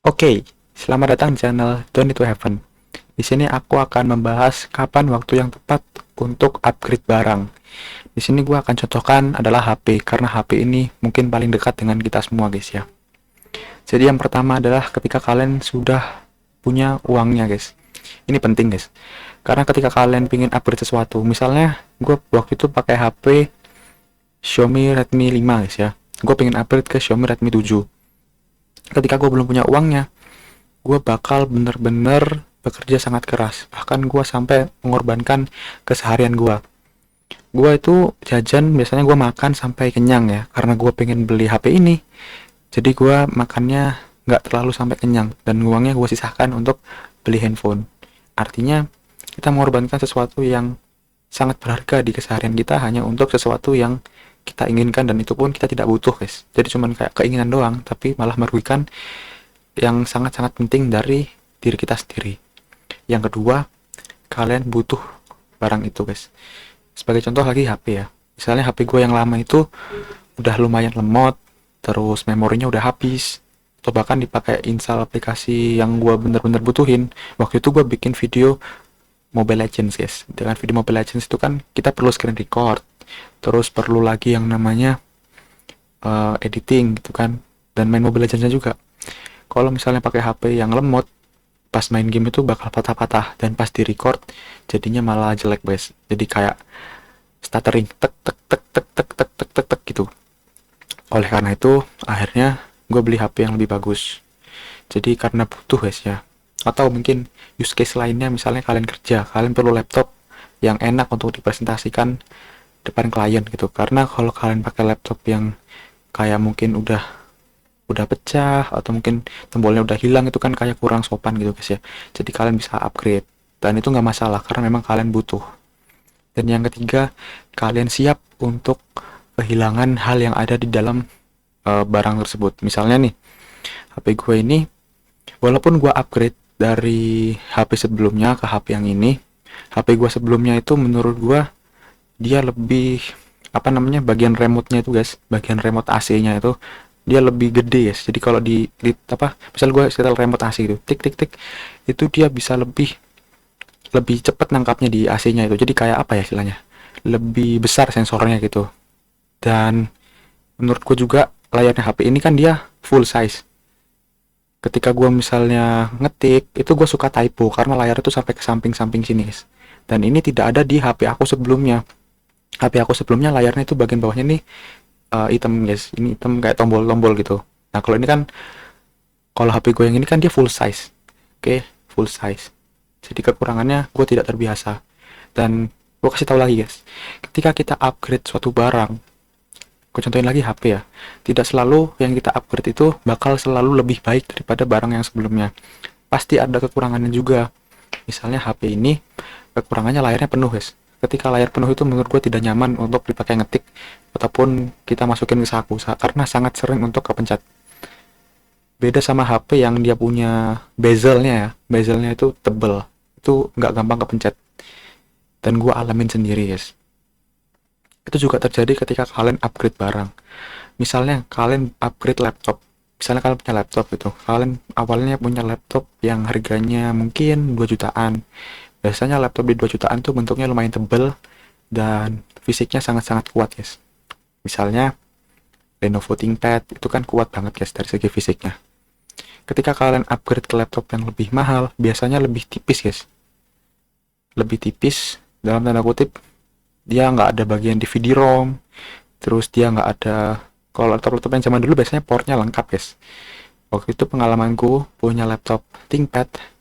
Oke, selamat datang di channel Don't Need to Heaven. Di sini aku akan membahas kapan waktu yang tepat untuk upgrade barang. Di sini gue akan contohkan adalah HP, karena HP ini mungkin paling dekat dengan kita semua guys ya. Jadi yang pertama adalah ketika kalian sudah punya uangnya guys. Ini penting guys. Karena ketika kalian ingin upgrade sesuatu, misalnya gue waktu itu pakai HP Xiaomi Redmi 5 guys ya. Gue pengen upgrade ke Xiaomi Redmi 7. Ketika gue belum punya uangnya, gue bakal bener-bener bekerja sangat keras. Bahkan gue sampai mengorbankan keseharian gue. Gue itu jajan, biasanya gue makan sampai kenyang ya, karena gue pengen beli HP ini. Jadi gue makannya nggak terlalu sampai kenyang, dan uangnya gue sisahkan untuk beli handphone. Artinya, kita mengorbankan sesuatu yang sangat berharga di keseharian kita hanya untuk sesuatu yang kita inginkan, dan itu pun kita tidak butuh guys. Jadi cuman kayak keinginan doang, tapi malah merugikan yang sangat-sangat penting dari diri kita sendiri. Yang kedua, kalian butuh barang itu guys. Sebagai contoh lagi HP ya. Misalnya HP gue yang lama itu udah lumayan lemot, terus memorinya udah habis, atau bahkan dipakai install aplikasi yang gue bener-bener butuhin. Waktu itu gue bikin video Mobile Legends guys. Dengan video Mobile Legends itu kan kita perlu screen record, terus perlu lagi yang namanya editing gitu kan, dan main Mobile Legends juga. Kalau misalnya pakai HP yang lemot, pas main game itu bakal patah-patah, dan pas di record jadinya malah jelek guys. Jadi kayak stuttering, tek tek tek tek tek tek tek tek tek gitu. Oleh karena itu akhirnya gue beli HP yang lebih bagus. Jadi karena butuh guys ya. Atau mungkin use case lainnya, misalnya kalian kerja, kalian perlu laptop yang enak untuk dipresentasikan depan klien gitu. Karena kalau kalian pakai laptop yang kayak mungkin udah pecah, atau mungkin tombolnya udah hilang, itu kan kayak kurang sopan gitu guys ya. Jadi kalian bisa upgrade, dan itu nggak masalah karena memang kalian butuh. Dan yang ketiga, kalian siap untuk kehilangan hal yang ada di dalam barang tersebut. Misalnya nih, HP gue ini walaupun gue upgrade dari HP sebelumnya ke HP yang ini, HP gue sebelumnya itu menurut gue dia lebih apa namanya, bagian remote-nya itu guys, bagian remote AC-nya itu dia lebih gede guys. Jadi kalau di apa, misal gue setel remote AC gitu, tik tik tik, itu dia bisa lebih lebih cepat nangkapnya di AC-nya itu. Jadi kayak apa ya istilahnya, lebih besar sensornya gitu. Dan menurutku juga layarnya HP ini kan dia full size. Ketika gue misalnya ngetik, itu gue suka typo karena layar itu sampai ke samping-samping sini guys. Dan ini tidak ada di HP aku sebelumnya. HP aku sebelumnya layarnya itu bagian bawahnya nih hitam guys. Ini hitam kayak tombol-tombol gitu. Nah kalau ini kan, kalau HP gue yang ini kan dia full size. Oke, full size. Jadi kekurangannya gue tidak terbiasa. Dan gue kasih tahu lagi guys, ketika kita upgrade suatu barang, gue contohin lagi HP ya, tidak selalu yang kita upgrade itu bakal selalu lebih baik daripada barang yang sebelumnya. Pasti ada kekurangannya juga. Misalnya HP ini kekurangannya layarnya penuh guys. Ketika layar penuh itu menurut gue tidak nyaman untuk dipakai ngetik ataupun kita masukin ke saku, karena sangat sering untuk kepencet. Beda sama HP yang dia punya bezelnya ya, bezelnya itu tebel, itu nggak gampang kepencet. Dan gue alamin sendiri guys. Itu juga terjadi ketika kalian upgrade barang. Misalnya kalian upgrade laptop, misalnya kalian punya laptop itu, kalian awalnya punya laptop yang harganya mungkin 2 jutaan. Biasanya laptop di 2 jutaan tuh bentuknya lumayan tebel dan fisiknya sangat-sangat kuat guys. Misalnya Lenovo ThinkPad itu kan kuat banget guys dari segi fisiknya. Ketika kalian upgrade ke laptop yang lebih mahal, biasanya lebih tipis guys. Lebih tipis dalam tanda kutip, dia nggak ada bagian DVD-ROM, terus dia nggak ada, kalau laptop-laptop yang zaman dulu biasanya portnya lengkap guys. Waktu itu pengalamanku punya laptop ThinkPad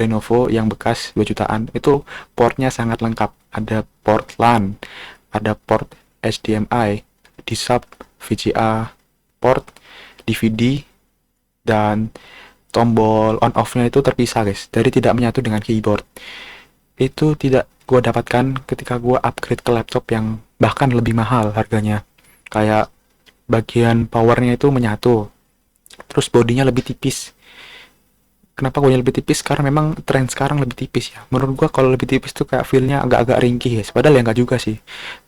Lenovo yang bekas 2 jutaan, itu portnya sangat lengkap. Ada port LAN, ada port HDMI, D-sub, VGA, port DVD, dan tombol on off-nya itu terpisah guys, dari tidak menyatu dengan keyboard. Itu tidak gue dapatkan ketika gue upgrade ke laptop yang bahkan lebih mahal harganya. Kayak bagian powernya itu menyatu, terus bodinya lebih tipis. Kenapa gue lebih tipis? Karena memang tren sekarang lebih tipis ya. Menurut gue kalau lebih tipis tuh kayak feel-nya agak-agak ringkih guys. Padahal ya nggak juga sih.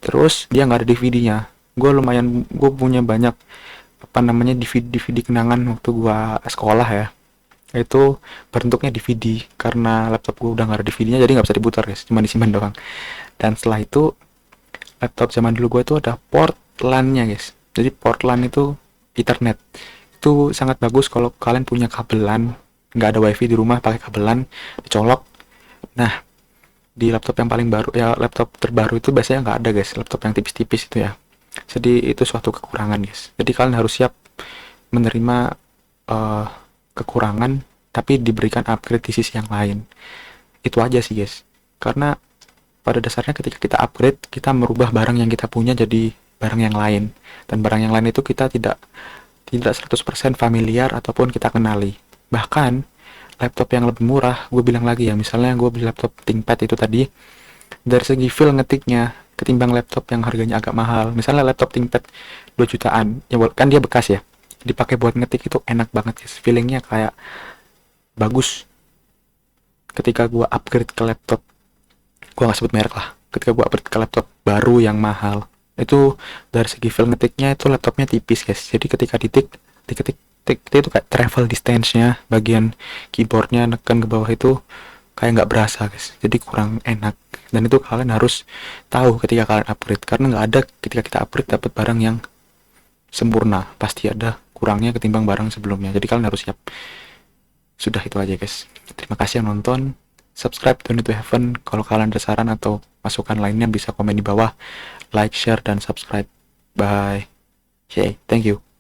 Terus dia nggak ada DVD-nya. Gue punya banyak apa namanya DVD DVD kenangan waktu gue sekolah ya. Itu bentuknya DVD, karena laptop gue udah nggak ada DVD-nya jadi nggak bisa diputar guys, cuma disimpan doang. Dan setelah itu laptop zaman dulu gue itu ada port LAN-nya guys. Jadi port LAN itu Ethernet. Itu sangat bagus kalau kalian punya kabel LAN, nggak ada wifi di rumah, pakai kabel LAN dicolok. Nah, di laptop yang paling baru ya, laptop terbaru itu biasanya nggak ada guys, laptop yang tipis-tipis itu ya. Jadi itu suatu kekurangan guys. Jadi kalian harus siap menerima eh, kekurangan, tapi diberikan upgrade di sisi yang lain. Itu aja sih guys. Karena pada dasarnya ketika kita upgrade, kita merubah barang yang kita punya jadi barang yang lain. Dan barang yang lain itu kita tidak 100% familiar ataupun kita kenali. Bahkan laptop yang lebih murah, gue bilang lagi ya, misalnya gue beli laptop ThinkPad itu tadi, dari segi feel ngetiknya ketimbang laptop yang harganya agak mahal. Misalnya laptop ThinkPad 2 jutaan, ya kan dia bekas ya. Dipakai buat ngetik itu enak banget guys. Feelingnya kayak bagus. Ketika gue upgrade ke laptop, gue gak sebut merek lah, ketika gue upgrade ke laptop baru yang mahal, itu dari segi feel ngetiknya itu laptopnya tipis guys. Jadi ketika diketik itu kayak travel distance-nya, bagian keyboardnya nekan ke bawah itu kayak nggak berasa guys, jadi kurang enak. Dan itu kalian harus tahu ketika kalian upgrade, karena nggak ada ketika kita upgrade dapat barang yang sempurna, pasti ada kurangnya ketimbang barang sebelumnya. Jadi kalian harus siap. Sudah itu aja guys, terima kasih yang nonton. Subscribe Tony to Heaven. Kalau kalian ada saran atau masukan lainnya bisa komen di bawah. Like, share, dan subscribe. Bye. Okay, thank you.